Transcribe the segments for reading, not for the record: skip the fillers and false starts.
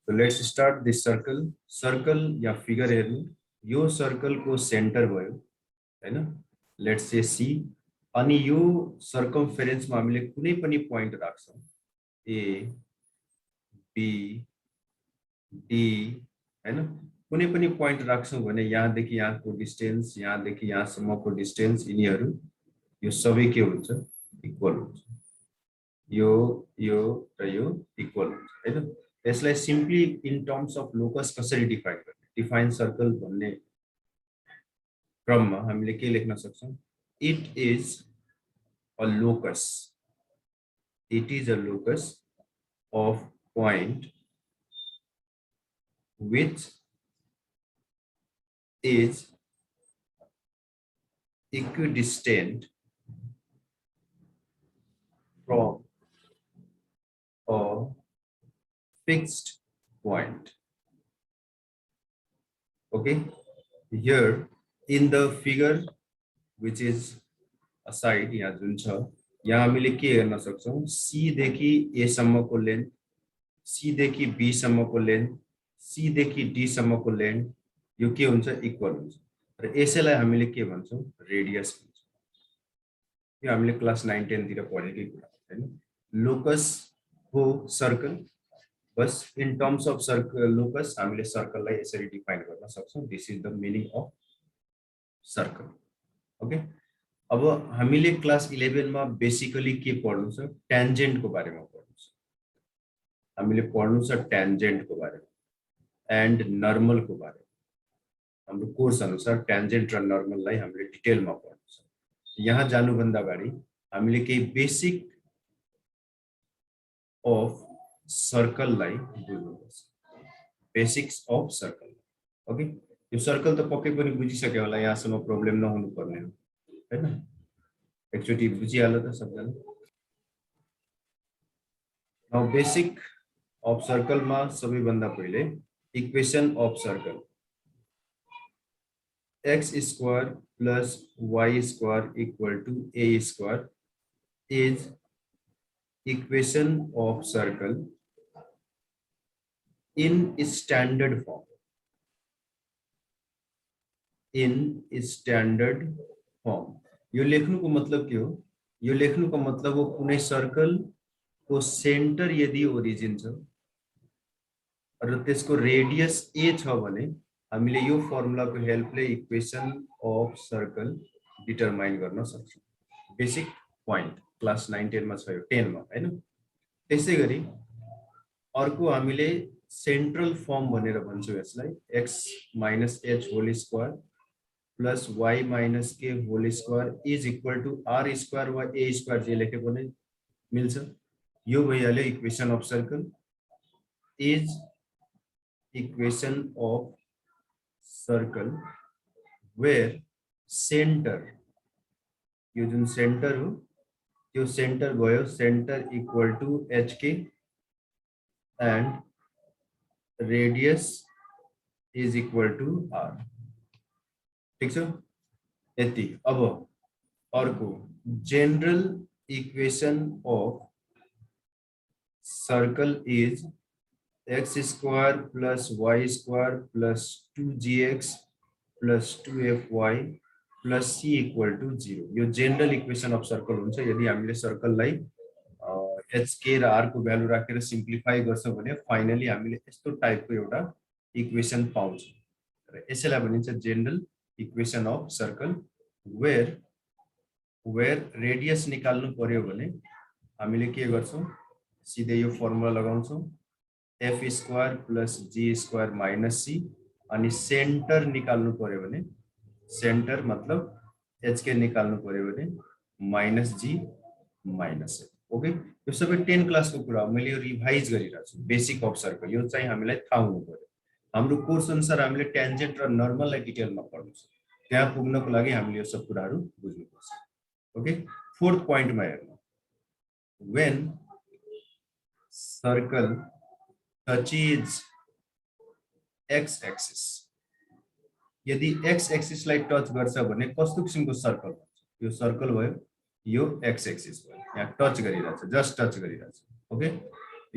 So let's start this circle. Circle yeah figure हेर्नु, यो circle को center भयो हैन, let's say C, अनि यो circumference मा हामीले कुनै पनि point राख्छौं, A, B, D हैन, कुनै पनि point राख्छौं भने यहाँ देखि यहाँको distance, यहाँ देखि यहाँसम्मको distance, यिनीहरु यो सबै के हुन्छ, इक्वल हुन्छ, यो र यो इक्वल हुन्छ हैन। यसलाई simply in terms of locus कसरी डिफाइन गर्ने, डिफाइन सर्कल भन्ने क्रममा हामीले के लेख्न सक्छौं, it is a locus, it is a locus of point which is equidistant from a fixed point. Okay, here in the figure which is aside, यहाँ जुन छ, यहाँ हामीले के हेर्न सक्छौं, C देखि A सम्मको लेन्थ, C देखि B सम्मको लेन्थ, C देखि D सम्मको लेन्थ, यो के हुन्छ, इक्वल हुन्छ र यसैलाई हामीले के भन्छौं, रेडियस भन्छौं। यो हामीले क्लास 9 10 तिर पढेकै कुरा हैन। लोकस हो circle, bus in terms of circle locus हामीले सर्कललाई यसरी डिफाइन गर्न सक्छौं, this is the meaning of circle. Okay, अब हामीले क्लास 11 मा बेसिकली के पढ्नु छ, ट्यान्जेन्ट को बारेमा पढ्नु छ, हामीले पढ्नु छ ट्यान्जेन्ट को बारेमा एन्ड नर्मल को बारेमा। हाम्रो कोर्स अनुसार ट्यान्जेन्ट र नर्मललाई हामीले डिटेलमा पढ्नु छ। यहाँ जानुभन्दा अगाडि हामीले केही बेसिक अफ सर्कललाई बुझ्नुपर्छ, बेसिक्स अफ सर्कल। ओके, यो सर्कल त पक्कै पनि बुझिसक्यो होला, यहाँसम्म प्रब्लम नहुनु पर्ने हो हैन, एकचोटी बुझिहाल्यो त सबैजना। नाउ बेसिक अफ सर्कल मा सबैभन्दा पहिले equation of circle, x square plus y square equal to a square is equation of circle in standard form. In standard form, यो लेख्नुको मतलब के हो, यो लेख्नुको मतलब हो कुनै सर्कल को सेन्टर यदि ओरिजिन छ र त्यसको रेडियस a छ भने हामीले यो फर्मुला को हेल्पले इक्वेसन अफ सर्कल डिटरमाइन गर्न सक्छौं। बेसिक पॉइंट क्लास 9 10 मा छ, यो 10 मा हैन। त्यसैगरी अर्को हामीले सेन्ट्रल फर्म भनेर भन्छौं यसलाई, x minus h whole square plus y minus k whole square is equal to r square वा a square जे लेखे पनि मिल्छ। यो भइहाल्यो equation of circle, is equation of circle where center, यो जुन सेन्टर हो त्यो सेन्टर भयो, centre equal to hk and radius is equal to r। ठीक छ, यति। अब अर्को general equation of circle is x square plus y square plus 2gx plus 2fy plus c equal to 0। यो जनरल इक्वेसन अफ सर्कल हुन्छ यदि हामीले सर्कललाई hk र r को भ्यालु राखेर सिम्प्लिफाई गर्छौं भने फाइनली हामीले यस्तो टाइपको एउटा इक्वेसन पाउँछौं र यसैलाई भनिन्छ general equation of circle, where radius निकाल्नु पर्यो भने हामीले के गर्छौं, सिधै यो फर्मुला लगाउँछौं, f square plus g square minus c, अनि सेन्टर निकाल्नु पर्यो भने, सेन्टर मतलब hk निकाल्नु पर्यो भने minus g minus h। Okay, यो सबै 10 क्लास को कुरा हो, मैले यो रिभाइज गरिरहेको छु। बेसिक अफ सर्कल यो चाहिँ हामीलाई थाहा हुनु पर्यो। हाम्रो कोर्स अनुसार हामीले ट्यान्जेन्ट र नर्मललाई डिटेलमा पढ्नु छ, त्यहाँ पुग्नको लागि हामीले यो सब कुराहरू बुझ्नुपर्छ। ओके, फोर्थ पॉइन्टमा हेर्नु, when circle touches x axis, यदि x axis लाई टच गर्छ भने कस्तो किसिमको सर्कल हुन्छ, यो सर्कल भयो, यो x axis भयो, यहाँ टच गरिरहेछ, जस्ट टच गरिरहेछ। ओके,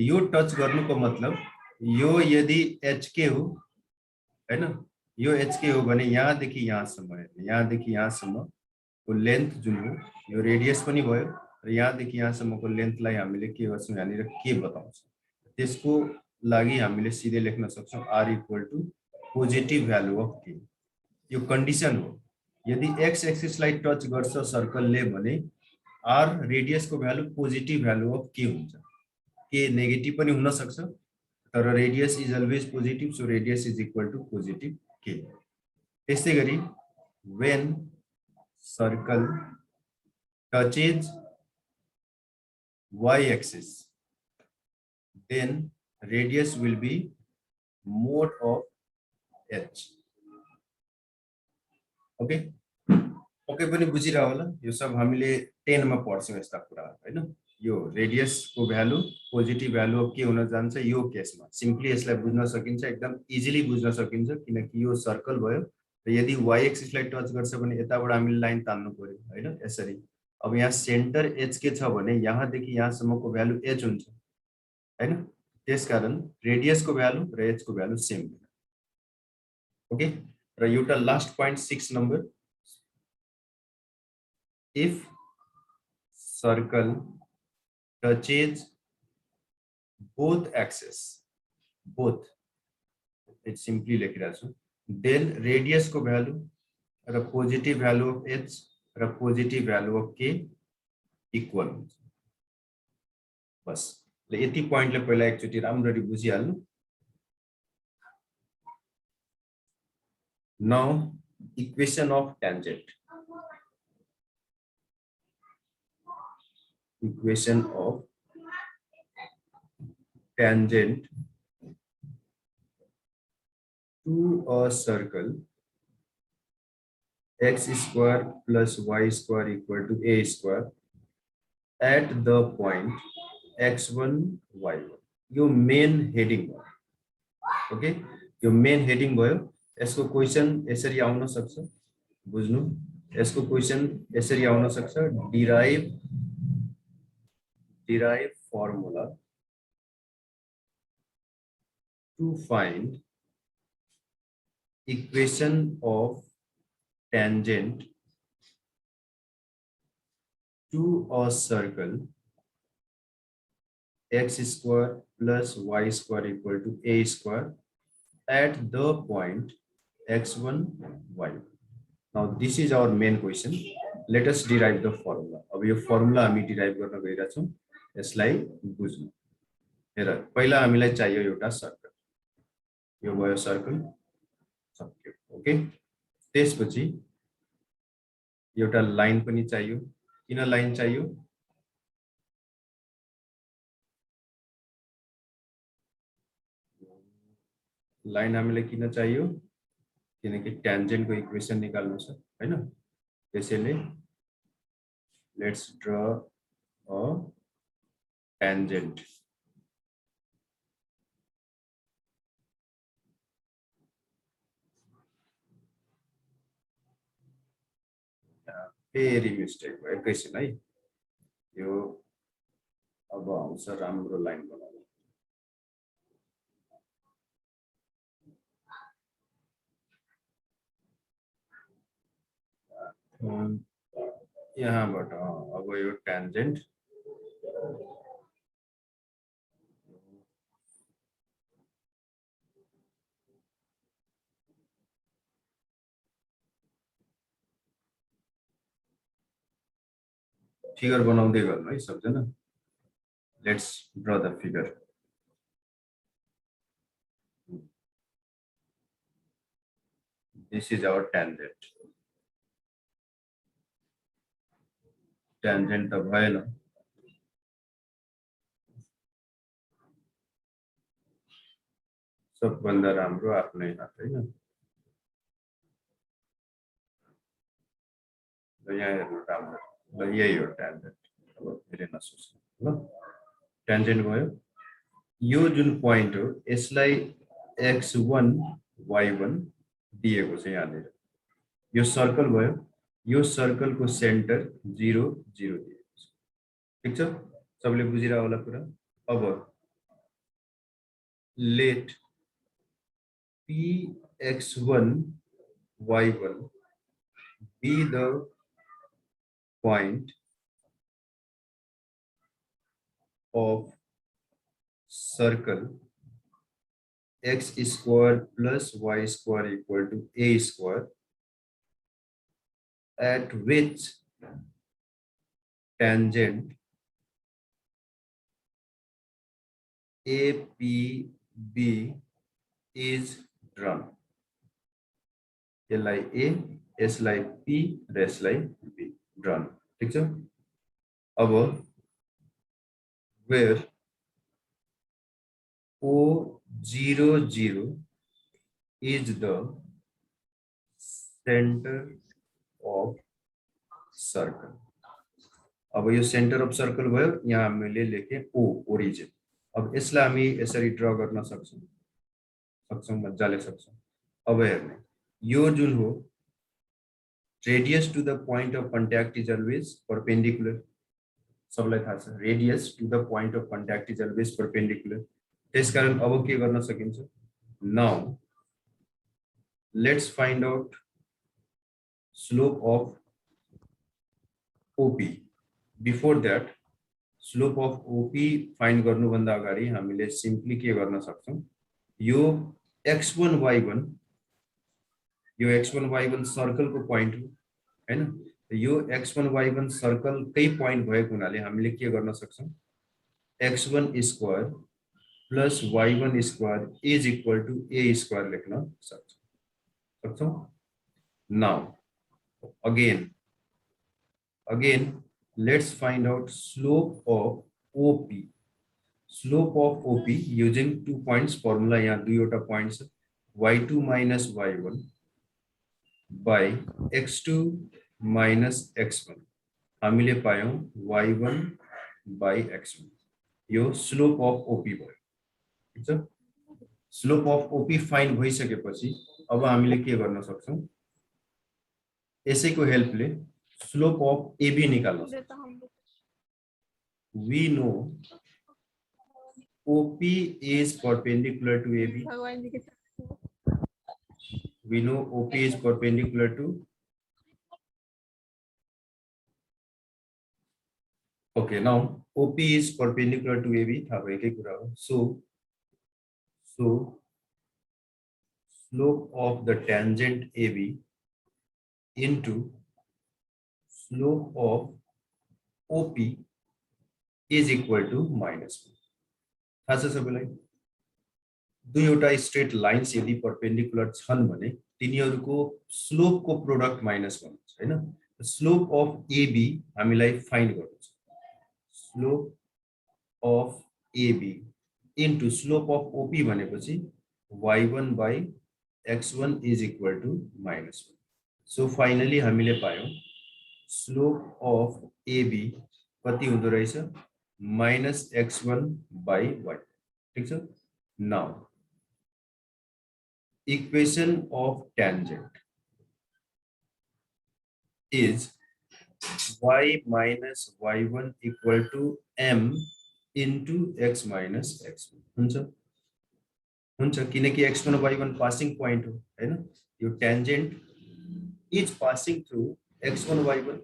यो टच गर्नुको मतलब यो यदि HK हो हैन, यो HK हो भने यहाँदेखि यहाँसम्म हेर्ने, यहाँदेखि यहाँसम्मको लेन्थ जुन हो यो रेडियस पनि भयो र यहाँदेखि यहाँसम्मको लेन्थलाई हामीले के गर्छौँ यहाँनिर के बताउँछ, त्यसको लागि हामीले सिधै लेख्न सक्छौँ R equal to positive value of के। यो कन्डिसन हो, यदि एक्स एक्सिसलाई टच गर्छ सर्कलले भने R रेडियसको भ्यालु पोजिटिभ भ्यालु अफ के हुन्छ, के नेगेटिभ पनि हुन सक्छ तर radius is always positive, so radius is equal to positive के। त्यस्तै गरी when circle touches y axis then radius will be mod of h। Okay okay पनि बुझिरह होला, यो सब हामीले 10 मा पढ्छौँ यस्ता कुराहरु हैन। यो रेडियस को भ्यालु पोजिटिभ भ्यालु अफ के हुन जान्छ यो केसमा सिम्पली यसलाई बुझ्न सकिन्छ, एकदम इजिली बुझ्न सकिन्छ किनकि यो सर्कल भयो र यदि y एक्सिसलाई टच गर्छ भने यताबाट हामीले लाइन तान्नु पर्यो हैन यसरी। अब यहाँ सेन्टर h के छ भने यहाँदेखि यहाँसम्मको भ्यालु h हुन्छ हैन, त्यसकारण रेडियस को भ्यालु र h को भ्यालु सेम हुन्छ। ओके र एउटा last point 6 number, if circle touches both axes, both it simply लेखिरहेको छु, then radius को भ्यालु र पोजिटिभ भ्यालु अफ h र positive value of k equal हुन्छ। बस ल यति पोइन्टले पहिला एकचोटी राम्ररी बुझिहाल्नु। Now equation of tangent, equation of tangent to a circle x square plus y square equal to a square at the point x1 y1। यो मेन हेडिङ भयो। ओके यो मेन हेडिङ भयो। यसको क्वेशन यसरी आउन सक्छ, बुझ्नु, यसको क्वेशन यसरी आउन सक्छ, derive formula to find equation of tangent to a circle x square plus y square equal to a square at the point x1 y1। now this is our main question, let us derive the formula। अब यो formula हामी derive गर्न गइरहेका छौं, यसलाई बुझ्नु। हेर पहिला हामीलाई चाहियो एउटा सर्कल, यो भयो सर्कल सक्यो। ओके त्यसपछि एउटा लाइन पनि चाहियो। किन लाइन चाहियो? लाइन हामीलाई किन चाहियो? किनकि ट्यान्जेन्ट को इक्वेसन निकाल्नु छ हैन। त्यसैले लेट्स ड्र अ tangent। फेरि मिस्टेक भयो एकैछिन है, यो अब आउँछ राम्रो लाइन बनाउनु। यहाँबाट अब यो ट्यान्जेन्ट फिगर बनाउँदै गर्नु है सबजना। Let's draw the figure. This is our tangent. Tangent त भएन, सबभन्दा राम्रो आफ्नै हात हैन। यहाँ हेर्नु राम्रो, ल यही हो ट्यान्जेन्ट। अब फेरि नसोच्नु ल, ट्यान्जेन्ट भयो। यो जुन पोइन्ट हो यसलाई x1 y1 दिएको छ यहाँनिर। यो सर्कल भयो, यो सर्कल को सेन्टर 0 0 दिएको छ। ठीक छ, सबले बुझिरा होला कुरा। अब let px1 y1 be the point of circle x square plus y square equal to a square, at which tangent APB is drawn. A lie A, S lie P, S lie B drawn. ठीक है? अब where O00 is the center of circle. अब यो centre of circle भयो, यहाँ हामीले लेखे O origin. अब यसलाई हामी यसरी ड्रा गर्न सक्छौं मजाले सक्छौं. अब हेर्ने यो जुन हो radius to the point of contact is always perpendicular. सबलाई थाहा छ radius to the point of contact is always perpendicular. त्यसकारण अब के गर्न सकिन्छ? Now let's find out slope of OP. Before that, slope of OP find गर्नु भन्दा अगाडि हामीले सिम्पली के गर्न सक्छौं? यो x1 y1 सर्कल को पॉइंट हो हैन? यो x1 y1 सर्कल कै पॉइंट भएको हुनाले हामीले के गर्न सक्छौं? x1 square plus y1 square is equal to a square लेख्न सक्छौं. Now again let's find out slope of OP. Slope of OP using 2 points formula. यहाँ दुईवटा points y2 minus y1 by x2 minus x1 हामीले पायौं y1 by x1. यो slope of OP भयो. ठीक छ? Slope of OP find भइसकेपछि अब हामीले के गर्न सक्छौं? यसैको हेल्पले slope of AB निकाल्न सक्छौं. We know OP is perpendicular to AB. We know OP is perpendicular to. Okay, now OP is perpendicular to AB. थाहा भएकै कुरा हो. So slope of the tangent AB into slope of OP is equal to -1. थाहा छ सबैलाई? दुईवटा straight lines यदि perpendicular छन् भने तिनीहरुको स्लोप को प्रोडक्ट -1 हुन्छ हैन? स्लोप अफ AB हामीलाई फाइन्ड गर्नु छ. Slope of AB into slope of OP भनेपछि y1 by x1 is equal to -1. So finally हामीले पायौं स्लोप अफ AB कति हुँदो रहेछ? -x1 by y. ठीक छ? Now equation of tangent is y minus y1 equal to m into x minus x1. हुन्छ किनकि x1 y1 passing point हो हैन? यो tangent is passing through x1 y1.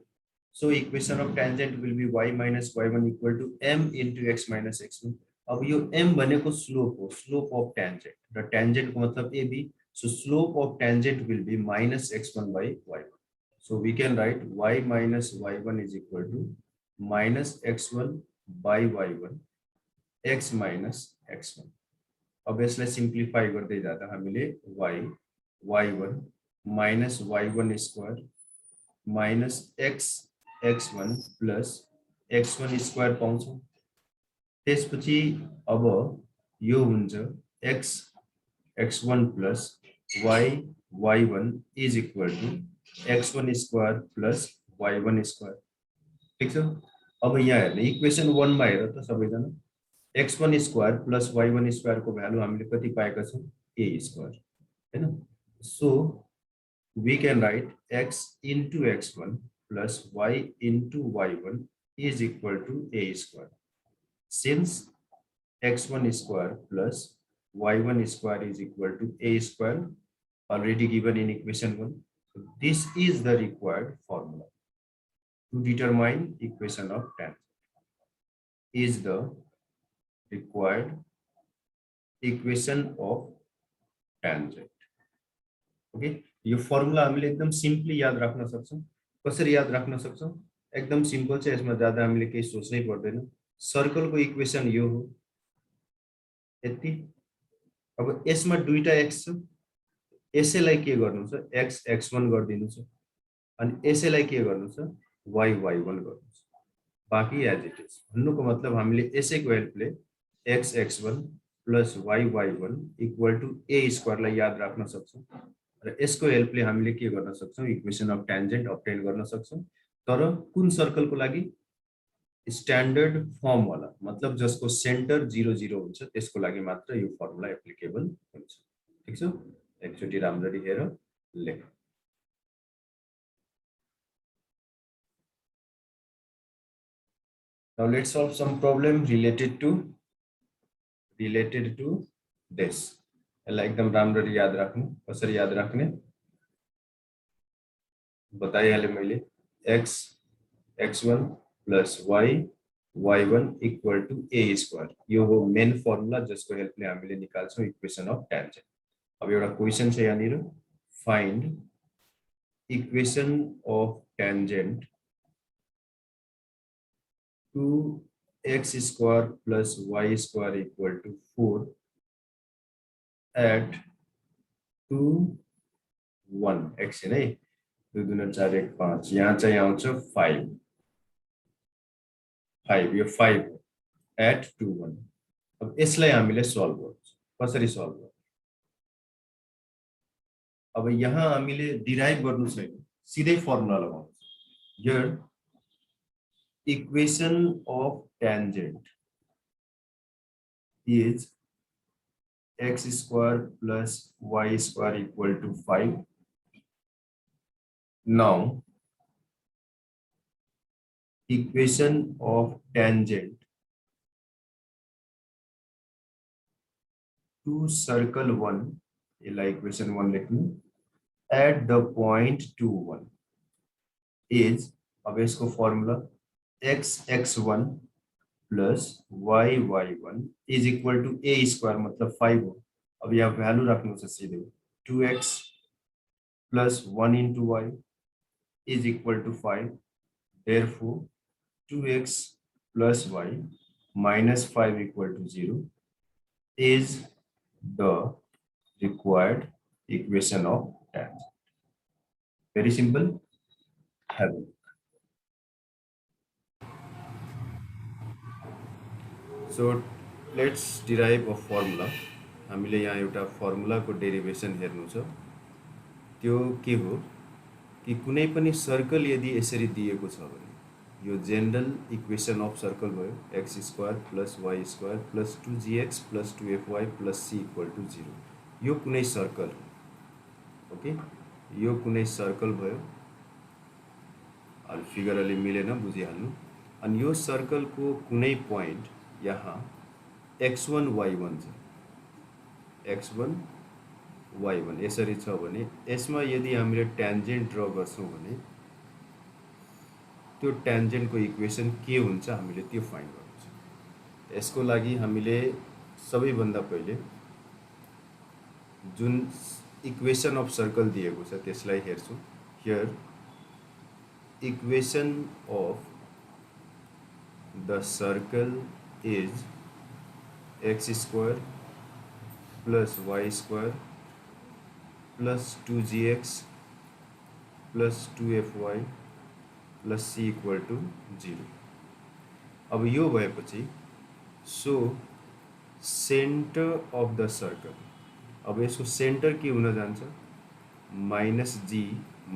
So equation of tangent will be y minus y1 equal to m into x minus x1. अब यो m भनेको slope हो, slope of tangent. र tangent को मतलब AB. So slope of tangent will be minus x1 by y1. So we can write y minus y1 is equal to minus x1 by y1 x minus x1. अब यसलाई simplify गर्दै जाँदा हामीले y1 minus y1 square minus x1 plus x1 square पाउँछौं. त्यसपछि अब यो हुन्छ x1 plus y1 is equal to x1 square plus y1 square. ठीक छ? अब यहाँ हेर्नु इक्वेसन 1 मा हेर त सबैजना. x1 square plus y1 square को भ्यालु हामीले कति पाएका छौं? a square हैन? So we can write x into x1 plus y into y1 is equal to a square. Since x1 square plus y1 square is equal to a square, already given in equation 1. So this is the required formula to determine equation of tangent. Is the required equation of tangent. Okay, यो formula हामीले एकदम simply याद राख्न सक्छौं. कसरी याद राख्न सक्छौं? एकदम सिम्पल छ, यसमा ज्यादा हामीले केही सोच्नै पर्दैन. सर्कलको इक्वेसन यो हो, यति. अब यसमा दुईटा x छ, यसैलाई के गर्नु छ? x x1 गरिदिनु छ, अनि यसैलाई के गर्नु छ? y y1 गर्नु छ. बाकी एज इट इज. भन्नुको मतलब हामीले यसैको हेल्पले x x1 plus y y1 equal to a square लाई याद राख्न सक्छौं. र यसको हेल्पले हामीले के गर्न सक्छौं? इक्वेसन अफ टेन्जेन्ट अब्टेन गर्न सक्छौं. तर कुन सर्कलको लागि? स्ट्यान्डर्ड फर्म वाला, मतलब जसको सेन्टर 0 0 हुन्छ त्यसको लागि मात्र यो फर्मुला एप्लिकेबल हुन्छ. ठीक छ? एकचोटी राम्ररी हेर लेख. Now let's solve some problem related to this. यसलाई एकदम राम्ररी याद राख्नु. कसरी याद राख्ने बताइहालेँ मैले. x x1 plus y y1 equal to a square. यो हो मेन फर्मुला जसको हेल्पले हामीले निकाल्छौं इक्वेसन अफ टेन्जेन्ट. अब एउटा क्वेसन छ यहाँनिर, find equation of tangent to x square plus y square equal to 4 at 2 1 एकछिन है. 2 2 4 1 5. यहाँ चाहिँ आउँछ 5 5. यो 5 at 2 1. अब यसलाई हामीले सल्भ गर्छौं. कसरी सल्भ गर्छौं? अब यहाँ हामीले डिराइभ गर्नु छैन, सिधै फर्मुला लगाउँछौं. Here equation of tangent is x square plus y square equal to 5. Now, equation of tangent to circle 1, equation 1 लिखूं, at the point 2 1 is, अब इसको formula x x1 plus y y1 is equal to a square, मतलब 5 हो. अब यहाँ value राख्नु छ सीधे. 2x plus 1 into y is equal to 5. therefore 2x plus y minus 5 equal to 0 is the required equation of tangent. Very simple. Have it. So let's derive a formula. हामीले यहाँ एउटा फर्मुलाको डेरिभेसन हेर्नु छ. त्यो के हो कि कुनै पनि सर्कल यदि यसरी दिएको छ भने यो जेनरल इक्वेसन अफ सर्कल भयो. x square plus y square plus 2gx plus 2fy plus c equal to 0. यो कुनै सर्कल हो. ओके, यो कुनै सर्कल भयो. अब फिगर अलि मिलेन, बुझिहाल्नु. अनि यो सर्कलको कुनै पोइन्ट यहाँ x1 y1 छ. x1 y1 यसरी छ भने यसमा यदि हामीले टेन्जेन्ट ड्रा गर्छौं भने त्यो टेन्जेन्टको इक्वेसन के हुन्छ हामीले त्यो फाइन्ड गर्नु छ. यसको लागि हामीले सबैभन्दा पहिले जुन इक्वेसन अफ सर्कल दिएको छ त्यसलाई हेर्छौं. Here equation of the circle is x square plus y square plus 2gx plus 2fy plus c equal to 0. अब यो भएपछि so centre of the circle. अब यसको सेन्टर के हुन जान्छ? -g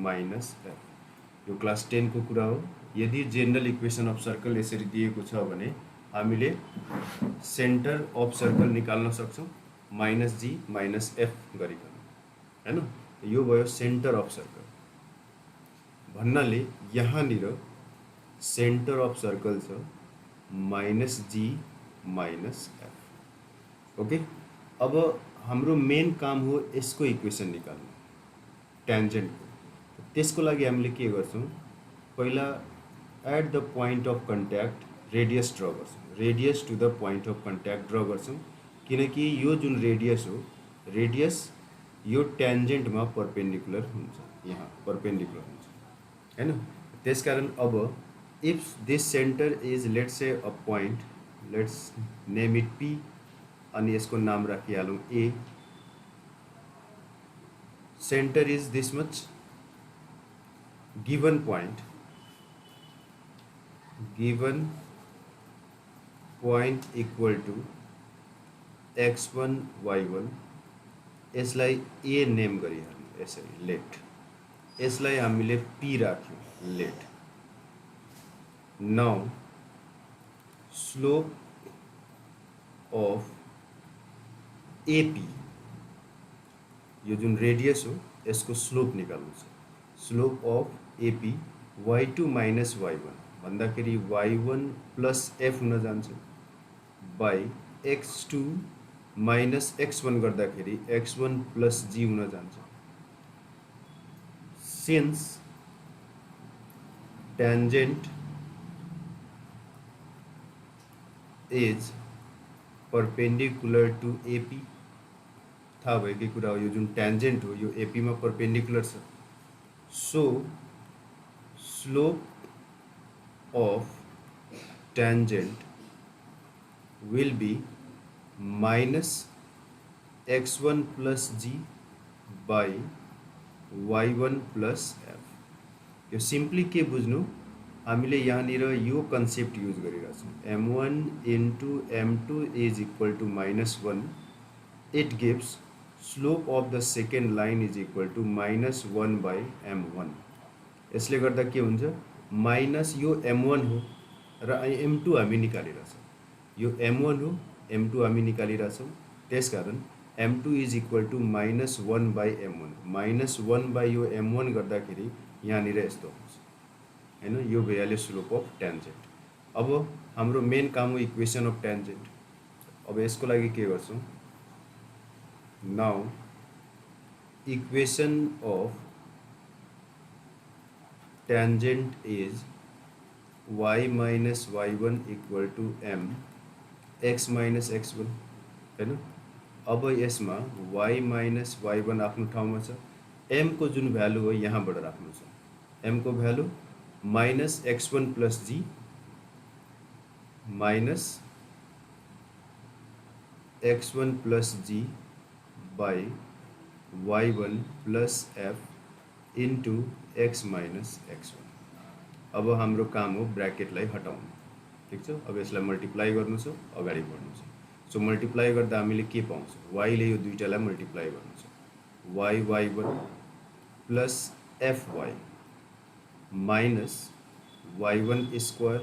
minus f. यो क्लास 10 को कुरा हो. यदि जेनरल इक्वेसन अफ सर्कल यसरी दिएको छ भने हामीले सेन्टर अफ सर्कल निकाल्न सक्छौं -g -f गरिकन, हैन. यो भयो सेन्टर अफ सर्कल. भन्नाले यहाँनिर सेन्टर अफ सर्कल छ -g -f. ओके, अब हाम्रो मेन काम हो यसको इक्वेसन निकाल्नु ट्यान्जेन्टको। त्यसको लागि हामीले के गर्छौँ, पहिला at the point of contact radius draw गर्छौँ, radius to the point of contact draw गर्छौँ, किनकि यो जुन रेडियस हो, रेडियस यो ट्यान्जेन्टमा परपेन्डिकुलर हुन्छ, यहाँ परपेन्डिकुलर हुन्छ हैन। त्यसकारण अब if this centre is let's say a point, let's name it P, अनि यसको नाम राखिहालौँ ए, center is this much, given point equal to x1 y1, यसलाई a नेम गरिहाल्नु यसरी लेट, यसलाई हामीले p राख्यौँ let. Now slope of AP, यो जुन रेडियस हो यसको स्लोप निकाल्नु छ, slope of AP y2 minus y1 भन्दाखेरि y1 प्लस f हुन जान्छ, बाई x2 माइनस x1 गर्दाखेरि x1 प्लस g हुन जान्छ। Since tangent is perpendicular to AP, थाहा भएकै कुरा हो, यो जुन ट्यान्जेन्ट हो यो AP मा परपेन्डिकुलर छ, so slope of tangent will be minus x1 plus g by y1 plus f। यो सिम्पली के बुझ्नु, हामीले यहाँनिर यो कन्सेप्ट युज गरिरहेछौँ, m1 into m2 is equal to -1, it gives slope of the second line is equal to -1 by m1। यसले गर्दा के हुन्छ, माइनस यो m1 हो र m2 हामी निकालिरहेछौँ, यो m1 हो m2 हामी निकालिरहेछौँ, त्यसकारण m2 is equal to -1 by m1, -1 by यो m1 गर्दाखेरि यहाँनिर यस्तो हुन्छ हैन, यो भइहाल्यो स्लोप अफ ट्यान्जेन्ट। अब हाम्रो मेन काम हो इक्वेसन अफ ट्यान्जेन्ट। अब यसको लागि के गर्छौँ, now equation of tangent is y minus y1 equal to m x minus x1 हैन। अब यसमा y minus y1 आफ्नो ठाउँमा छ, m को जुन भ्यालु हो यहाँबाट राख्नु छ, m को value minus x1 plus g minus x1 plus g by y1 plus f into x minus x1। अब हाम्रो काम हो ब्र्याकेटलाई हटाउनु, ठिक छ। अब यसलाई मल्टिप्लाई गर्नु छ, अगाडि बढ्नु छ। सो मल्टिप्लाई गर्दा हामीले के पाउँछौँ, y ले यो दुईटालाई मल्टिप्लाई गर्नु छ, y1 plus fy minus y1 square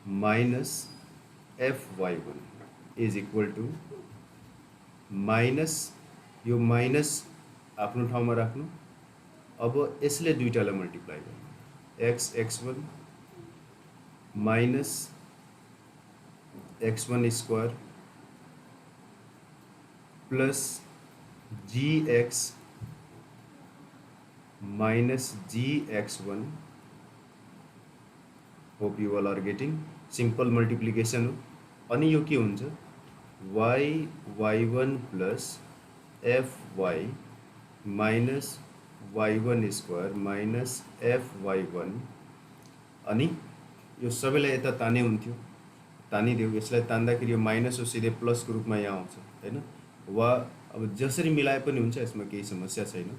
minus fy1 is equal to minus, यो माइनस आफ्नो ठाउँमा राख्नु। अब यसले दुईटालाई मल्टिप्लाई गर्नु, x1 minus x1 square plus gx minus gx1। Hope you all are getting, simple multiplication हो। अनि यो के हुन्छ, y1 plus fy minus y1 square minus fy1, अनि यो सबैलाई यता ताने हुन्थ्यो, तानिदेऊ। यसलाई तान्दाखेरि यो माइनस हो, सिधै प्लसको रूपमा यहाँ आउँछ हैन। वा अब जसरी मिलाए पनि हुन्छ, यसमा केही समस्या छैन।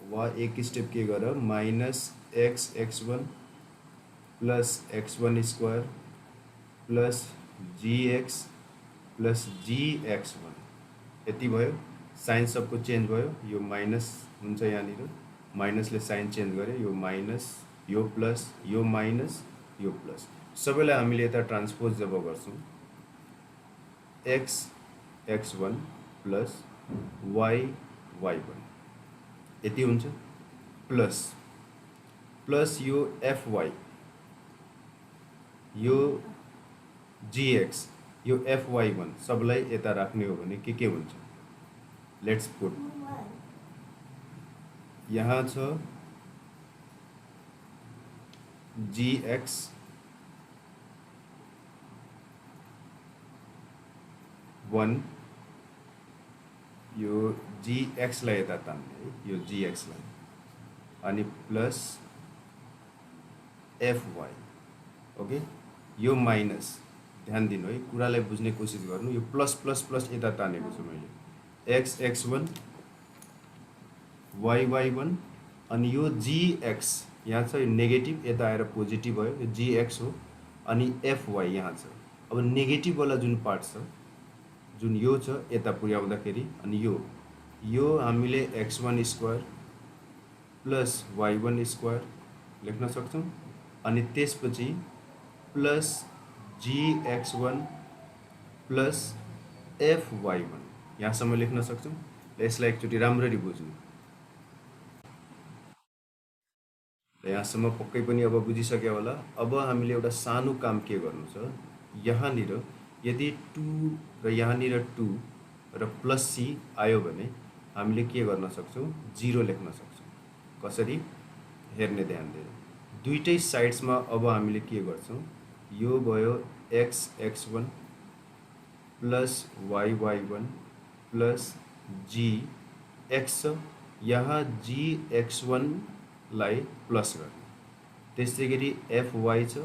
वा एक स्टेप के गर, minus x1 plus x1 square plus gx plus gx1, यति भयो। साइन सबको चेन्ज भयो, यो माइनस हुन्छ यहाँनिर, माइनसले साइन चेन्ज गरे, यो माइनस यो प्लस यो माइनस यो प्लस, सबैलाई हामीले यता ट्रान्सपोज जब गर्छौँ, x1 प्लस y1 यति हुन्छ, प्लस प्लस यो fy यो gx यो fy1 सबलाई यता राख्ने हो भने के हुन्छ? लेट्स पुट यहाँ छ gx1 यो gx लाई यता तान्ने है, यो gx लाई अनि प्लस fy ओके यो माइनस ध्यान दिनु है कुरालाई बुझ्ने कोसिस गर्नु यो प्लस प्लस प्लस यता तानेको छु मैले xx1 yy1 अनि यो gx यहाँ छ यो नेगेटिभ यता आएर पोजिटिभ भयो यो gx हो अनि fy यहाँ छ अब नेगेटिभ वाला जुन पार्ट छ जुन यो छ यता पुर्याउँदाखेरि अनि यो हामीले x1 square plus y1 square लेख्न सक्छौं अनि त्यसपछि प्लस gx1 प्लस fy1 यहाँसम्म लेख्न सक्छौं यसलाई एकचोटि राम्ररी बुझ्नु यहाँसम्म पक्कै पनि अब बुझिसक्यो होला अब हामीले एउटा सानो काम के गर्नु छ यहाँनिर यदि 2 र यहाँनिर 2 र प्लस c आयो भने हामीले के गर्न सक्छौं 0 लेख्न सक्छौं कसरी हेर्ने ध्यान दिएर दुईटै साइड्समा अब हामीले के गर्छौं यो भयो xx1 plus yy1 plus gx यहाँ gx1 लाई प्लस गर्ने त्यसैगरी fy छ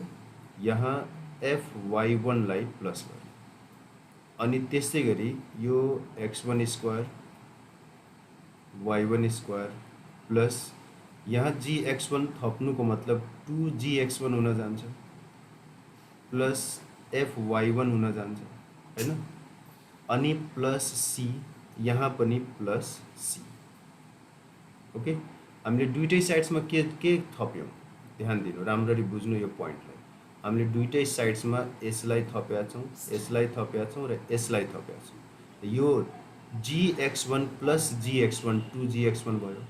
यहाँ fy1 लाई प्लस गर्ने अनि त्यसैगरी यो x1 square y1 square plus यहाँ gx1 थप्नुको मतलब 2gx1 हुन जान्छ प्लस fy1 हुन जान्छ हैन अनि प्लस c यहाँ पनि प्लस c ओके हामीले दुईटै साइड्समा के थप्यौं ध्यान दिनु राम्ररी बुझ्नु यो पोइन्टलाई हामीले दुईटै साइड्समा यसलाई थपेका छौं यसलाई थपेका छौं र यसलाई थपेका छौं यो gx1 प्लस gx1 2gx1 भयो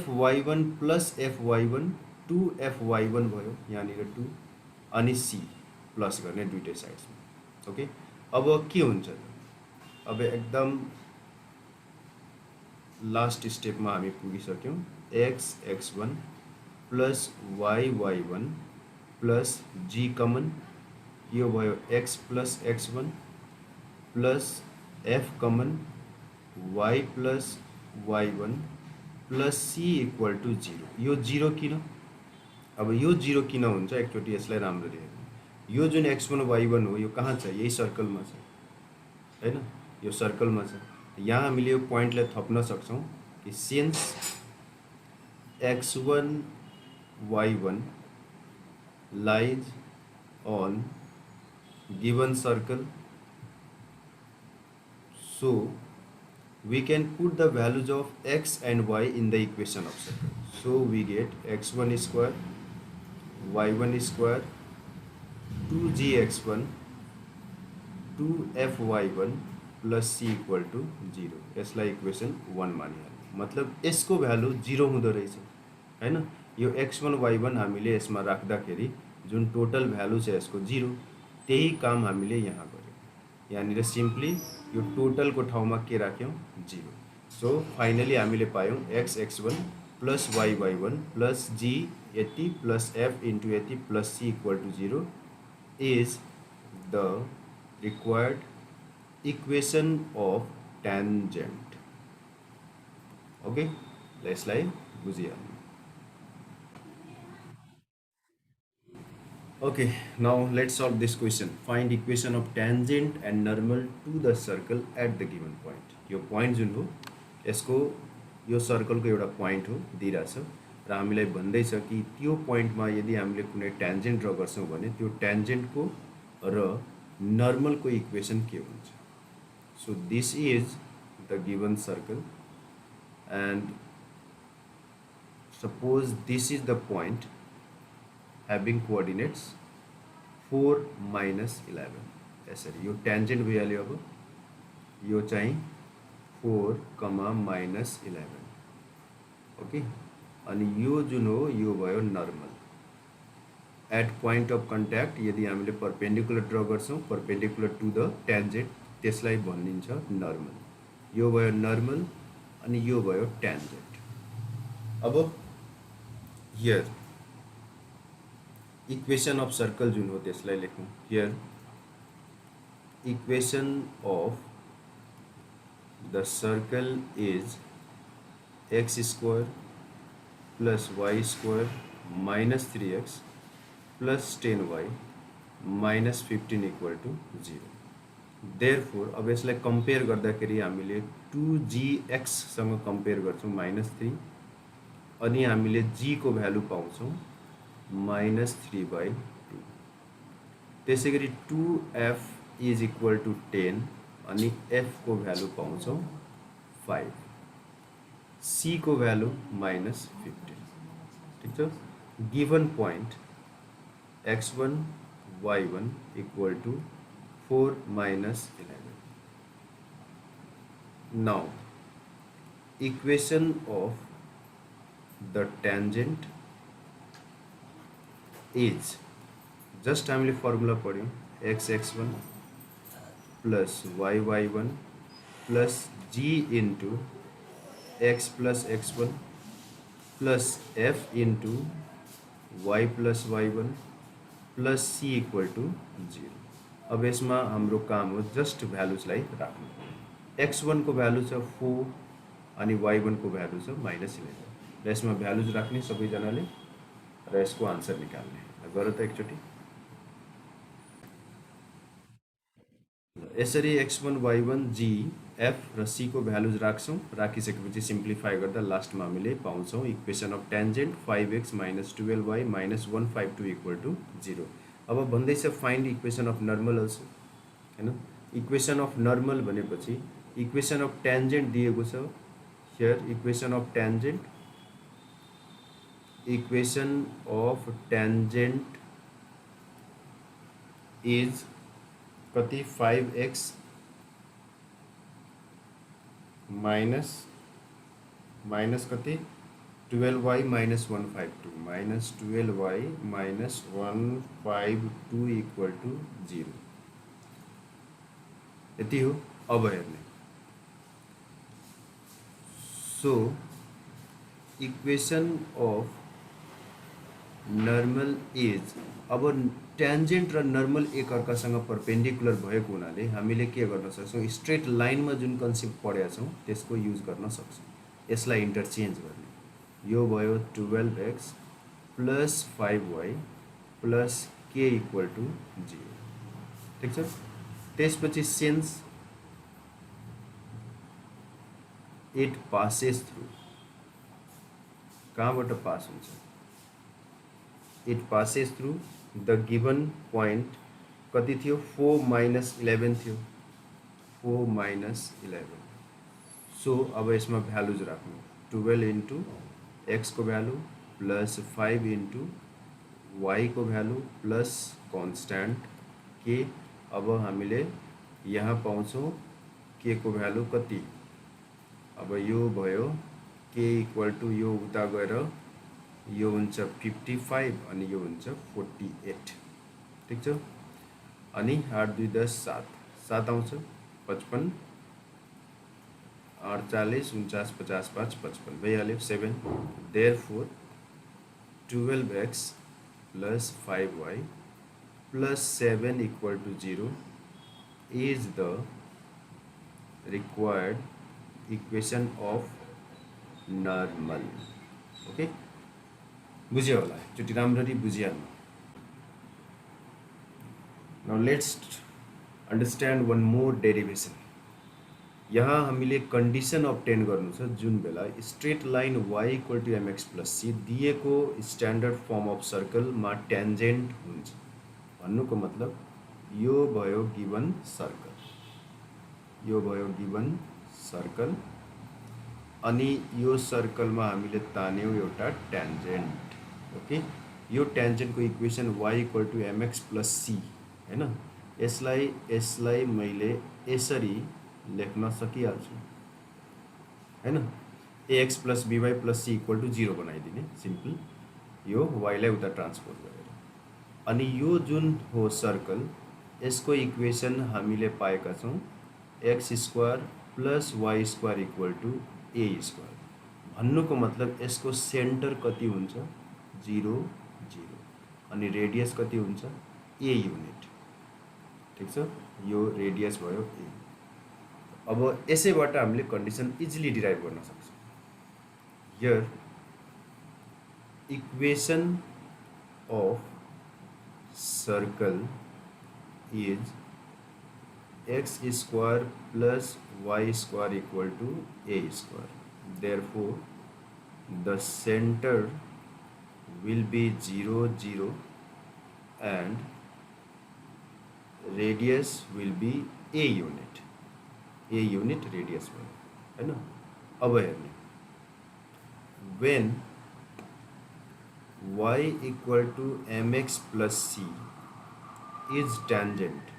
fy1 प्लस fy1 2fy1 भयो यहाँनिर 2 अनि c प्लस गर्ने दुईटै साइड्समा ओके अब के हुन्छ अब एकदम लास्ट स्टेपमा हामी पुगिसक्यौं xx1 plus yy1 plus g common यो भयो x plus x1 plus f common y plus y1 plus c equal to 0 यो 0 किन अब यो 0 किन हुन्छ एकचोटि यसलाई राम्ररी हेर्नु यो जुन x1 y1 हो यो कहाँ छ यही सर्कलमा छ हैन यो सर्कलमा छ यहाँ हामीले यो पोइन्टलाई थप्न सक्छौं कि since x1 y1 lies on given circle so we can put the values of x and y in the equation of circle so we get x1 square y1 square 2gx1 2fy1 plus c equal to 0 यसलाई equation 1 मानिहाल्नु मतलब यसको value 0 हुँदो रहेछ हैन यो x1 y1 हामीले यसमा राख्दाखेरि जुन टोटल भ्यालु छ यसको 0 त्यही काम हामीले यहाँ गर्यौं यहाँनिर सिम्पली यो टोटल को ठाउँमा के राख्यौं 0 सो फाइनली हामीले पायौं xx1 plus yy1 plus g यति प्लस f इन्टु यति plus c equal to 0 is the required equation of tangent okay let's like बुझिहाल्नु okay now let's solve this question find equation of tangent and normal to the circle at the given point यो point जुन हो यसको यो circle को एउटा point हो दिइराछ र हामीलाई भन्दै छ कि त्यो पोइन्टमा यदि हामीले कुनै tangent ड्रा गर्छौं भने त्यो tangent को र normal को इक्वेसन के हुन्छ So this is the given circle and suppose this is the point having coordinates 4 minus 11 यसरी यो tangent भइहाल्यो अब यो चाहिँ 4 minus 11 ओके अनि यो जुन हो यो भयो normal at point of contact यदि हामीले परपेन्डिकुलर ड्र गर्छौँ परपेन्डिकुलर टु द ट्यान्जेन्ट त्यसलाई भनिन्छ नर्मल। यो भयो नर्मल अनि यो भयो ट्यान्जेन्ट। अब हियर इक्वेसन अफ सर्कल जुन हो त्यसलाई लेखौँ। Here equation of the circle is X square plus Y square minus 3x plus 10y minus 15 equal to 0। Therefore अब यसलाई कम्पेयर गर्दाखेरि हामीले 2gx सँग कम्पेयर गर्छौँ -3 अनि हामीले g को भ्यालु पाउँछौँ -3/2। त्यसैगरी 2f इज इक्वल टू 10 अनि f को भ्यालु पाउँछौँ 5, c को भ्यालु -15। ठीक छ। Given point x1 y1 equal to 4 -11। Now equation of the tangent is just हामीले फर्मुला पढ्यौँ x1 plus y1 plus g into x plus x1 plus f into y plus y1 plus c equal to 0। अब यसमा हाम्रो काम हो just भ्यालुजलाई राख्नु। x1 को value छ 4 अनि y1 को भ्यालु छ -11 र यसमा भ्यालुज राख्ने सबैजनाले र यसको आन्सर निकाल्ने। गर त एकचोटि। यसरी x1 y1 g f र c को भ्यालुज राख्छौँ। राखिसकेपछि सिम्प्लिफाई गर्दा लास्टमा हामीले पाउँछौँ equation of tangent 5x - 12y - 152 equal to 0। अब भन्दैछ find equation of normal also हैन। इक्वेसन अफ नर्मल भनेपछि इक्वेसन अफ टेन्जेन्ट दिएको छ। Here equation of tangent is कति 5x माइनस कति 12y - 152 -12y - 152 इक्वल टू 0। यति हो। अब हेर्ने so equation of normal is अब ट्यान्जेन्ट र नर्मल एक अर्कासँग परपेन्डिकुलर भएको हुनाले हामीले के गर्न सक्छौँ स्ट्रेट लाइनमा जुन कन्सेप्ट पढेका छौँ त्यसको युज गर्न सक्छौँ। यसलाई इन्टरचेन्ज गर्ने। यो भयो 12x plus 5y plus k equal to 0। ठीक छ। त्यसपछि सिन्स इट पासेस थ्रू कहाँबाट पास हुन्छ it passes through the given point कति थियो 4 - 11 थियो 4 - 11। सो अब यसमा भ्यालुज राख्नु 12 इंटू x को भ्यालु प्लस 5 इंटू y को भ्यालु प्लस कन्स्ट्यान्ट k। अब हामीले यहाँ पाउँछौँ k को भ्यालु कति। अब यो भयो k इक्वल टू यो उता गएर यो हुन्छ 55 अनि यो हुन्छ 48। ठीक छ। अनि 8 2 10 7 7 आउँछ 55 8 40 49 50 5 55 भइहाल्यो 7। Therefore 12x plus 5y plus 7 equal to 0 is the required equation of normal. Okay बुझ्यो होला एकचोटि राम्ररी बुझिहाल्नु। Now let's understand one more derivation. यहाँ हामीले कन्डिसन अब्टेन गर्नु छ जुन बेला straight line y equal to mx plus c दिएको स्ट्यान्डर्ड फर्म अफ सर्कलमा ट्यान्जेन्ट हुन्छ। भन्नुको मतलब यो भयो गिवन सर्कल यो भयो गिवन सर्कल अनि यो सर्कलमा हामीले तान्यौँ एउटा ट्यान्जेन्ट। ओके यो ट्यान्जेन्टको equation y equal to mx plus c हैन। यसलाई मैले यसरी लेख्न सकिहाल्छु हैन। ax plus by plus c equal to 0 बनाइदिने सिम्पल यो y लाई उता ट्रान्सपोज गरेर। अनि यो जुन हो सर्कल यसको इक्वेसन हामीले पाएका छौं x square plus y square equal to a square. भन्नुको मतलब यसको सेन्टर कति हुन्छ 0 0 अनि रेडियस कति हुन्छ a युनिट। ठीक छ, यो रेडियस भयो a। अब यसैबाट हामीले कन्डिसन इजिली डिराइभ गर्न सक्छौं। Here equation of circle is x square plus y square equal to a square. Therefore, the center will be 0 0 and radius will be a unit. A unit radius है ना। अब हेर्ने when y equal to mx plus c is tangent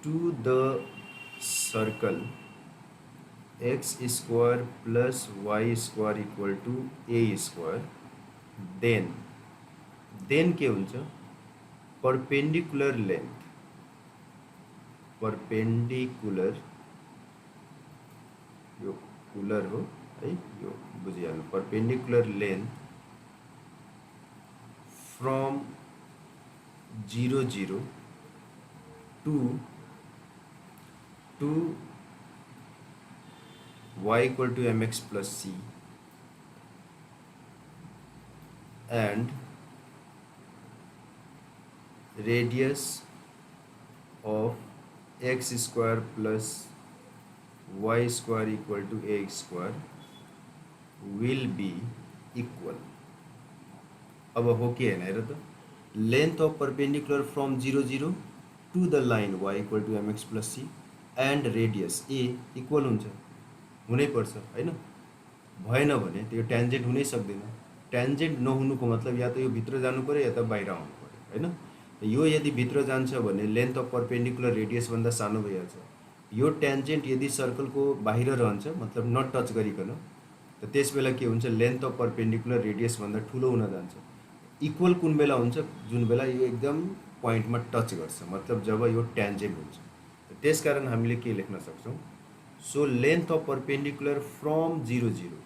to the circle x square plus y square equal to a square, then के हुन्छ perpendicular length यो cooler हो है, यो बुझिहाल्नु perpendicular length from 0 0 to y equal to mx plus c and radius of x square plus y square equal to a square will be equal। अब हो कि हैन हेर त, length of perpendicular from 0 0 to the line y equal to mx plus c and radius a equal हुन्छ, हुनै पर्छ हैन। भएन भने त्यो ट्यान्जेन्ट हुनै सक्दैन। ट्यान्जेन्ट नहुनुको मतलब या त यो भित्र जानु पर्यो या त बाहिर आउनु पर्यो हैन। यो यदि भित्र जान्छ भने लेंथ अफ परपेंडिकुलर रेडियस भन्दा सानो भइहाल्छ। यो ट्यान्जेन्ट यदि सर्कलको बाहिर रहन्छ मतलब नट टच गरिकन त त्यसबेला के हुन्छ लेंथ अफ परपेंडिकुलर रेडियस भन्दा ठुलो हुन जान्छ। इक्वल कुन बेला हुन्छ जुन बेला यो एकदम पोइन्टमा टच गर्छ मतलब जब यो ट्यान्जेन्ट हुन्छ। त्यसकारण हामीले के लेख्न सक्छौं, so length of perpendicular from 0 0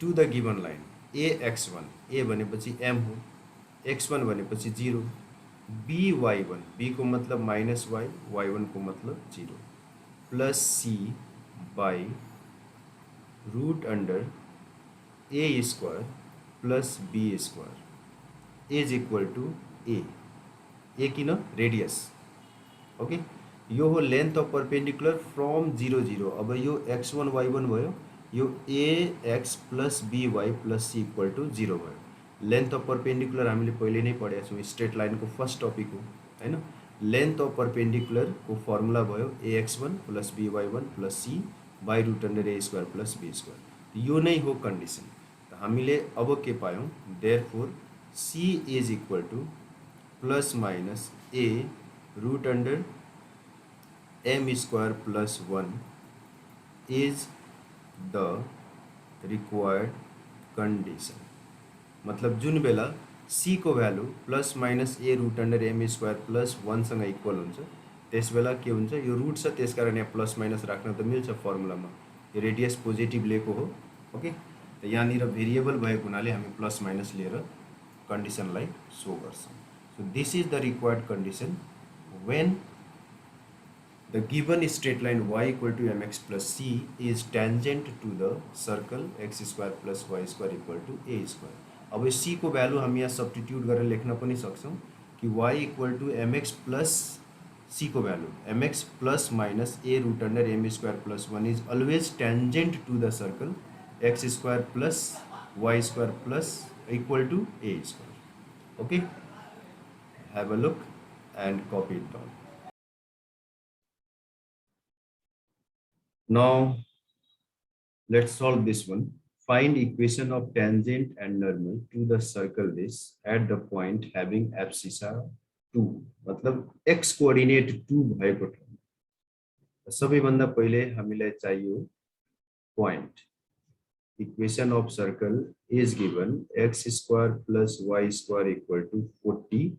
to the given line ax1, a भनेपछि m हो, x1 भनेपछि 0, by1, b को मतलब माइनस y, y1 को मतलब 0 plus c by root under a square plus b square is equal to a किन radius. Okay, यो हो लेंथ अफ परपेंडिकुलर फ्रम 0 0। अब यो x1 y1 भयो, यो ax plus by plus c equal to 0 भयो। लेंथ अफ परपेंडिकुलर हामीले पहिले नै पढेका छौं, स्ट्रेट लाइन को फर्स्ट टपिक हो हैन। लेंथ अफ परपेंडिकुलर को फर्मुला भयो ax1 plus by1 plus c by root under a square plus b square. यो नै हो कंडीशन। त हामीले अब के पायौं, therefore c is equal to plus minus a root under m square plus 1 is the required condition. मतलब जुन बेला c को value plus minus a root under m square plus 1 सँग इक्वल हुन्छ त्यस बेला के हुन्छ, यो रूट छ त्यसकारण यहाँ प्लस माइनस राख्न त मिल्छ फर्मुलामा। यो रेडियस पोजिटिभ लिएको हो। ओके, त यहाँनिर भेरिएबल भएको हुनाले हामी प्लस माइनस लिएर कन्डिसनलाई शो गर्छौं। So this is the required condition when the given straight line y equal to mx plus c is tangent to the circle x square plus y square equal to a square। अब c को value हामी यहाँ substitute गरेर लेख्न पनि सक्छौं कि y equal to mx plus c को value mx plus minus a root under m square plus 1 is always tangent to the circle x square plus y square plus equal to a square। Okay, have a look and copy it down। Now let's solve this one। Find equation of tangent and normal to the circle this at the point having abscissa 2, मतलब x coordinate 2 भएको ठाउँमा सबैभन्दा पहिले हामीलाई चाहियो point। equation of circle is given x square plus y square equal to 40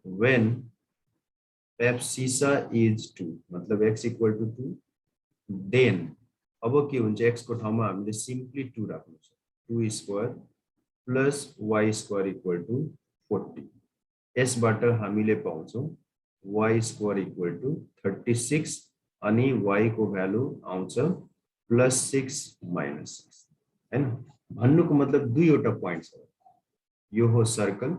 when abscissa is 2 मतलब x equal to 2 then अब के हुन्छ x को ठाउँमा हामीले सिम्पली 2 राख्नु छ 2 square plus y square equal to 40 यसबाट हामीले पाउँछौं y स्क्वायर इक्वल टु 36 अनि y को भ्यालु आउँछ +6 -6 हैन भन्नुको मतलब दुईवटा प्वाइन्ट छ यो हो सर्कल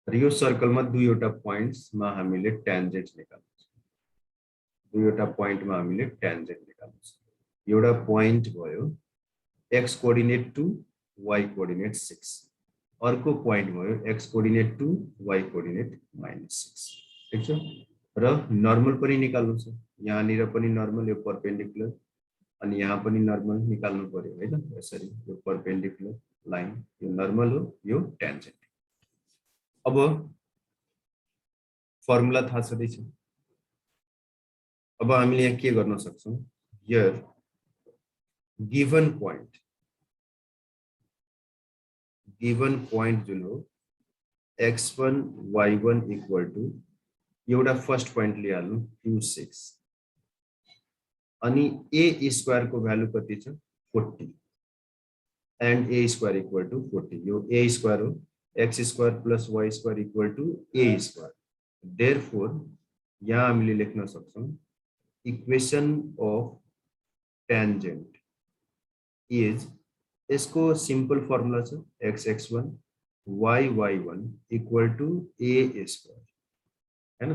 र यो सर्कलमा दुईवटा प्वाइन्ट्समा हामीले ट्यान्जेन्ट निकाल्नु छ दुईवटा प्वाइन्टमा हामीले ट्यान्जेन्ट निकाल्नु छ एउटा प्वाइन्ट भयो x कोअर्डिनेट 2 y कोअर्डिनेट 6 अर्को प्वाइन्ट भयो x कोअर्डिनेट 2 y कोअर्डिनेट -6 ठीक छ र नर्मल पनि निकाल्नु छ यहाँनिर पनि नर्मल यो परपेन्डिकुलर अनि यहाँ पनि नर्मल निकाल्नु पर्यो हैन यसरी यो परपेन्डिकुलर लाइन यो नर्मल हो यो ट्यान्जेन्ट अब फर्मुला थाहा छँदैछ अब हामीले यहाँ के गर्न सक्छौं हियर गिवन पॉइंट जुन हो x1 y1 इक्वल टु एउटा फर्स्ट पॉइंट लिहालौं 26 अनि a स्क्वायर को भ्यालु कति छ 40 and a square equal to 40 यो a स्क्वायर हो x square plus y square equal to a square therefore यहाँ हामीले लेख्न सक्छौं इक्वेसन अफ टेन्जेन्ट इज यसको सिम्पल फर्मुला छ x(x1) y(y1) equal to a square हैन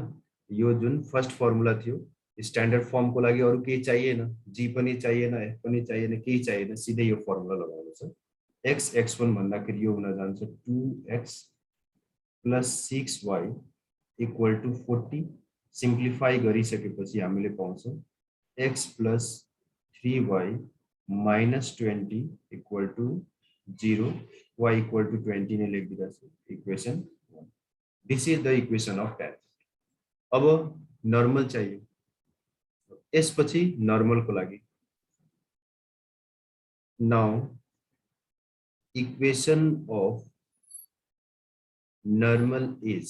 यो जुन फर्स्ट फर्मुला थियो स्ट्यान्डर्ड फर्म को लागि अरु केही चाहिएन g पनि चाहिएन f पनि चाहिएन केही चाहिएन सिधै यो फर्मुला लगाउनु छ x(x1) भन्दाखेरि यो हुन जान्छ 2x + 6y equal to 40 simplify गरिसकेपछि हामीले पाउँछौं x + 3y -20 equal to 0 y equal to 20 ने लेखिदिरा छ equation 1 this is the equation of tangent अब नर्मल चाहियो यसपछि नर्मल को लागि now equation of normal is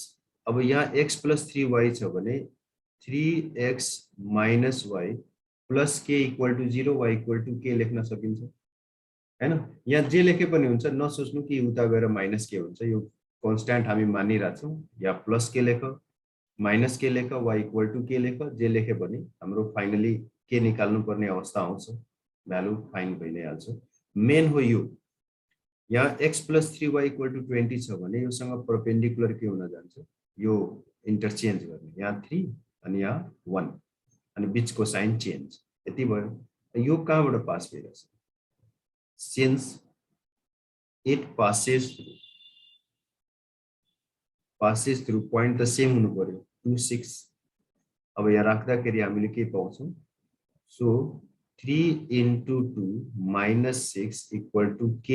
अब यहाँ x + 3y छ भने 3x - y plus k equal to 0 y equal to k लेख्न सकिन्छ हैन यहाँ जे लेखे पनि हुन्छ नसोच्नु कि उता गएर माइनस k हुन्छ यो कन्स्ट्यान्ट हामी मानिराछौं या प्लस k लेख माइनस k लेख y इक्वल टु k लेख जे लेखे पनि हाम्रो फाइनली k निकाल्नु पर्ने अवस्था आउँछ भ्यालु फाइन भइ नै हाल्छ मेन हो यो यहाँ x + 3y इक्वल टु 20 छ भने योसँग परपेन्डिकुलर के हुन जान्छ यो इन्टरचेन्ज गर्ने यहाँ 3 अनि यहाँ 1 अनि बीचको साइन चेन्ज यति भयो यो कहाँबाट पास भइरहेछ since it passes through point त सेम हुनु पर्यो 26 अब यहाँ राख्दाखेरि हामीले के पाउँछौं so 3 * 2 -6 equal to k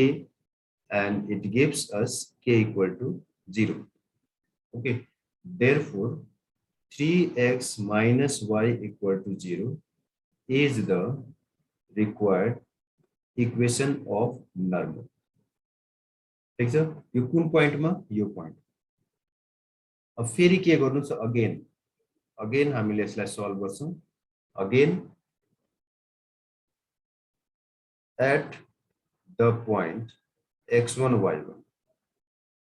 and it gives us k equal to 0 okay therefore 3x - y equal to 0 is the required equation of normal ठीक छ यो कुन प्वाइन्टमा यो प्वाइन्ट अब फेरि के गर्नु छ अगेन हामीले यसलाई सल्भ गर्छौं again at the point x1 y1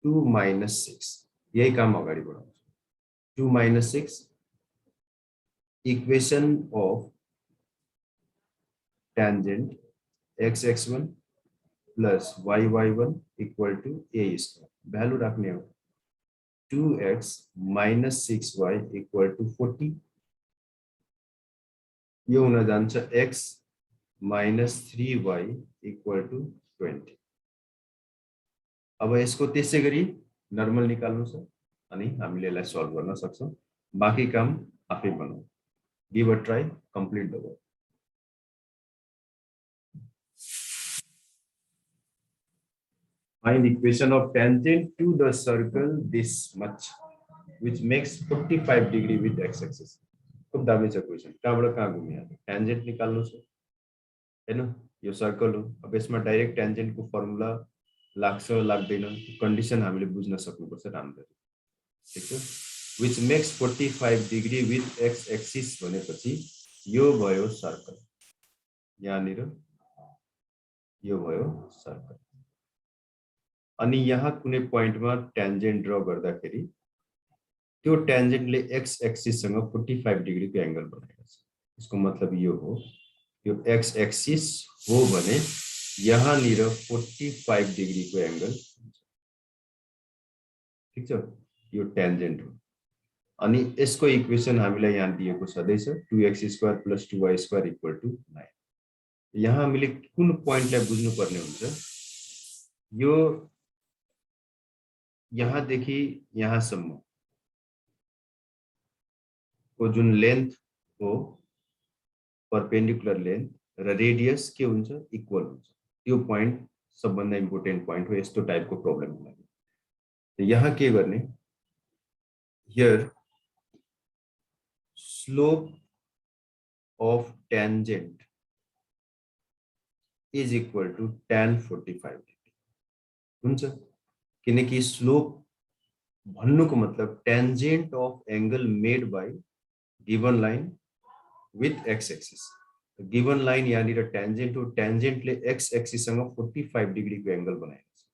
2 - 6 यही काम अगाडि बढाउँछ 2 - 6 equation of tangent x(x1) + y(y1) equal to a square value राख्ने हो 2x - 6y इक्वल टु 40 यो हुन जान्छ x - 3y इक्वल टु 20 अब यसको त्यसैगरी नर्मल निकाल्नु छ अनि हामीले यसलाई सल्भ गर्न सक्छौं बाकी काम आफै बनाऊ give a try complete the work find equation of tangent to the circle this much which makes 45 degree with x axis खूब दामी छ क्वेशन कहाँबाट कहाँ घुमिहाल्यो टेन्जेन्ट निकाल्नु छ हैन यो सर्कल हो। अब यसमा डाइरेक्ट टेन्जेन्टको फर्मुला लाग्छ लाग्दैन कन्डिसन हामीले बुझ्न सक्नुपर्छ राम्ररी, ठीक छ। Which makes 45 degree with x axis भनेपछि यो भयो सर्कल, यहाँनिर यो भयो सर्कल। अनि यहाँ कुनै पोइन्टमा टेन्जेन्ट ड्र गर्दाखेरि त्यो टेन्जेन्टले एक्स एक्सिससँग 45 डिग्रीको एंगल बनाएको छ। यसको मतलब यो हो, यो एक्स एक्सिस हो भने यहाँनिर 45 डिग्रीको एंगल, ठीक छ, यो टेन्जेन्ट हो। अनि यसको इक्वेसन हामीलाई यहाँ दिएको छँदैछ 2x² + 2y² = 9। यहाँ हामीले कुन पोइन्टलाई बुझ्नु पर्ने हुन्छ, यो यहाँदेखि यहाँसम्म को जुन लेन्थ हो परपेंडिकुलर लेन्थ र रेडियस के हुन्छ इक्वल हुन्छ। त्यो पोइन्ट सबभन्दा इम्पोर्टेन्ट पोइन्ट हो यस्तो टाइपको प्रब्लमको लागि। यहाँ के गर्ने, here slope of tangent is equal to tan 45 degree हुन्छ, किनकि स्लोप भन्नुको मतलब tangent of angle made by given line with x axis. Given line यहाँनिर टेन्जेन्ट हो, टेन्जेन्टले एक्स एक्सिससँग 45 डिग्रीको एंगल बनाएको छ,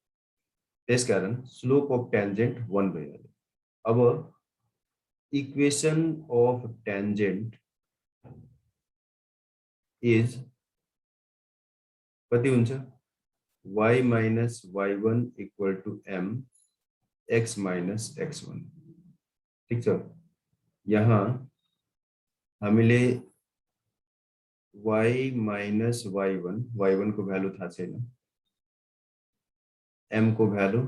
त्यसकारण स्लोप अफ टेन्जेन्ट 1 भइहाल्यो। अब इक्वेसन अफ टेन्जेन्ट इज कति हुन्छ, y minus y1 = m x minus x1, ठीक छ। यहाँ हामीले y minus y1 को भ्यालु थाहा छैन, m को भ्यालु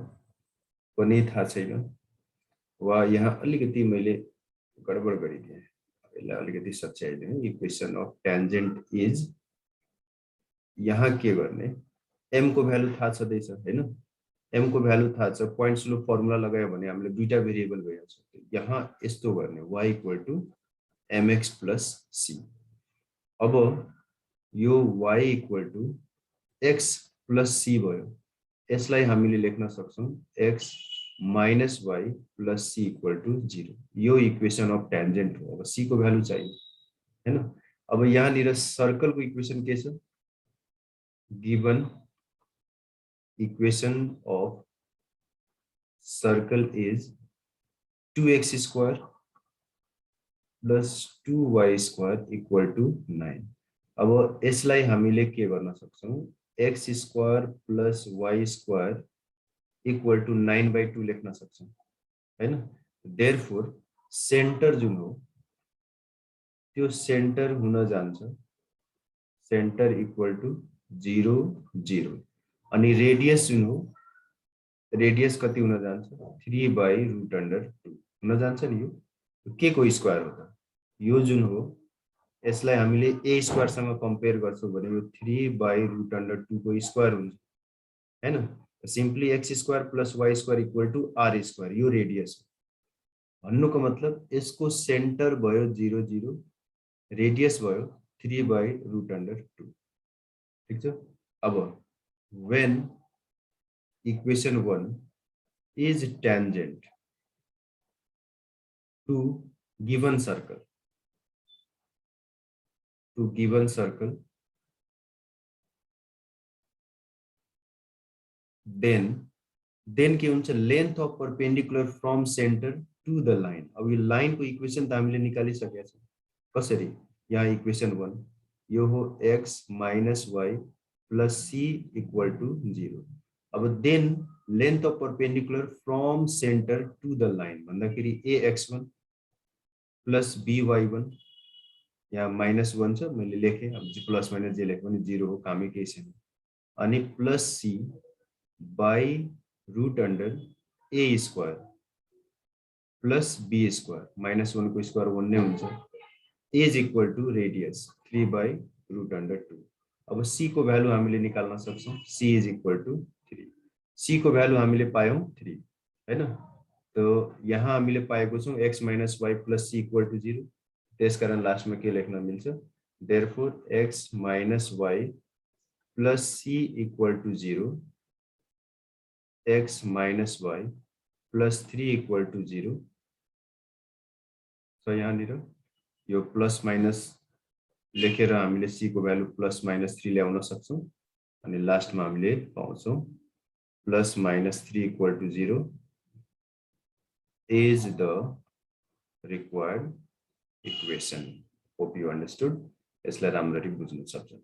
पनि थाहा छैन, वा यहाँ अलिकति मैले गडबड गरिदिएँ, यसलाई अलिकति सच्याइदिएँ। इक्वेसन अफ टेन्जेन्ट इज, यहाँ के गर्ने, m को भ्यालु थाहा छँदैछ हैन, m को भ्यालु थाहा छ, पोइन्ट स्लोप फर्मुला लगायो भने हामीले दुईटा भेरिएबल भइहाल्छ। यहाँ यस्तो गर्ने y = mx + c। अब यो y = x + c भयो, यसलाई हामीले लेख्न सक्छौं x - y + c = 0। यो इक्वेसन अफ टेन्जेन्ट हो। अब c को भ्यालु चाहियो हैन। अब यहाँनिर सर्कलको इक्वेसन के छ, given equation of circle is 2x² + 2y² = 9। अब यसलाई हामीले के गर्न सक्छौं, x² + y² = 9/2 लेख्न सक्छौं हैन। देयरफोर सेन्टर जुन हो त्यो सेन्टर हुन जान्छ सेन्टर = 0 0, अनि रेडियस जुन हो रेडियस कति हुन जान्छ 3/√2 हुन जान्छ नि। यो के को स्क्वायर हो त, यो जुन हो यसलाई हामीले a² सँग कम्पेयर गर्छौं भने यो 3/√2 को स्क्वायर हुन्छ हैन। सिम्पली x² + y² = r², यो रेडियस हो। भन्नुको मतलब यसको सेन्टर भयो 0 0, रेडियस भयो 3/√2, ठीक छ। अब when equation 1 is tangent to given circle, then के हुन्छ, length of perpendicular from centre to the line. अब यो लाइन को इक्वेसन त हामीले निकालिसकेका छौं, कसरी, यहाँ इक्वेसन 1 यो हो x - y + c = 0। अब then length of perpendicular from centre to the line भन्दाखेरि ax1 + by1, यहाँ -1 छ मैले लेखेँ, अब प्लस माइनस जे लेखे पनि 0 हो, कामै केही छैन। अनि +c /√a² + b² -1 को स्क्वायर 1 नै हुन्छ, = रेडियस 3/√2। अब c को भ्यालु हामीले निकाल्न सक्छौं, c = 3। c को भ्यालु हामीले पायौं 3 हैन। तो यहाँ हामीले पाएको छौं x - y + c = 0, त्यसकारण लास्टमा के लेख्न मिल्छ, therefore x - y plus c equal to 0, x minus y plus 3 equal to 0. So यहाँनिर यो प्लस माइनस लेखेर हामीले c को भ्यालु प्लस माइनस 3 ल्याउन सक्छौं अनि लास्टमा हामीले पाउँछौं plus minus 3 equal to 0 is the required equation. Hope you understood. यसलाई राम्ररी बुझ्न सक्छौं.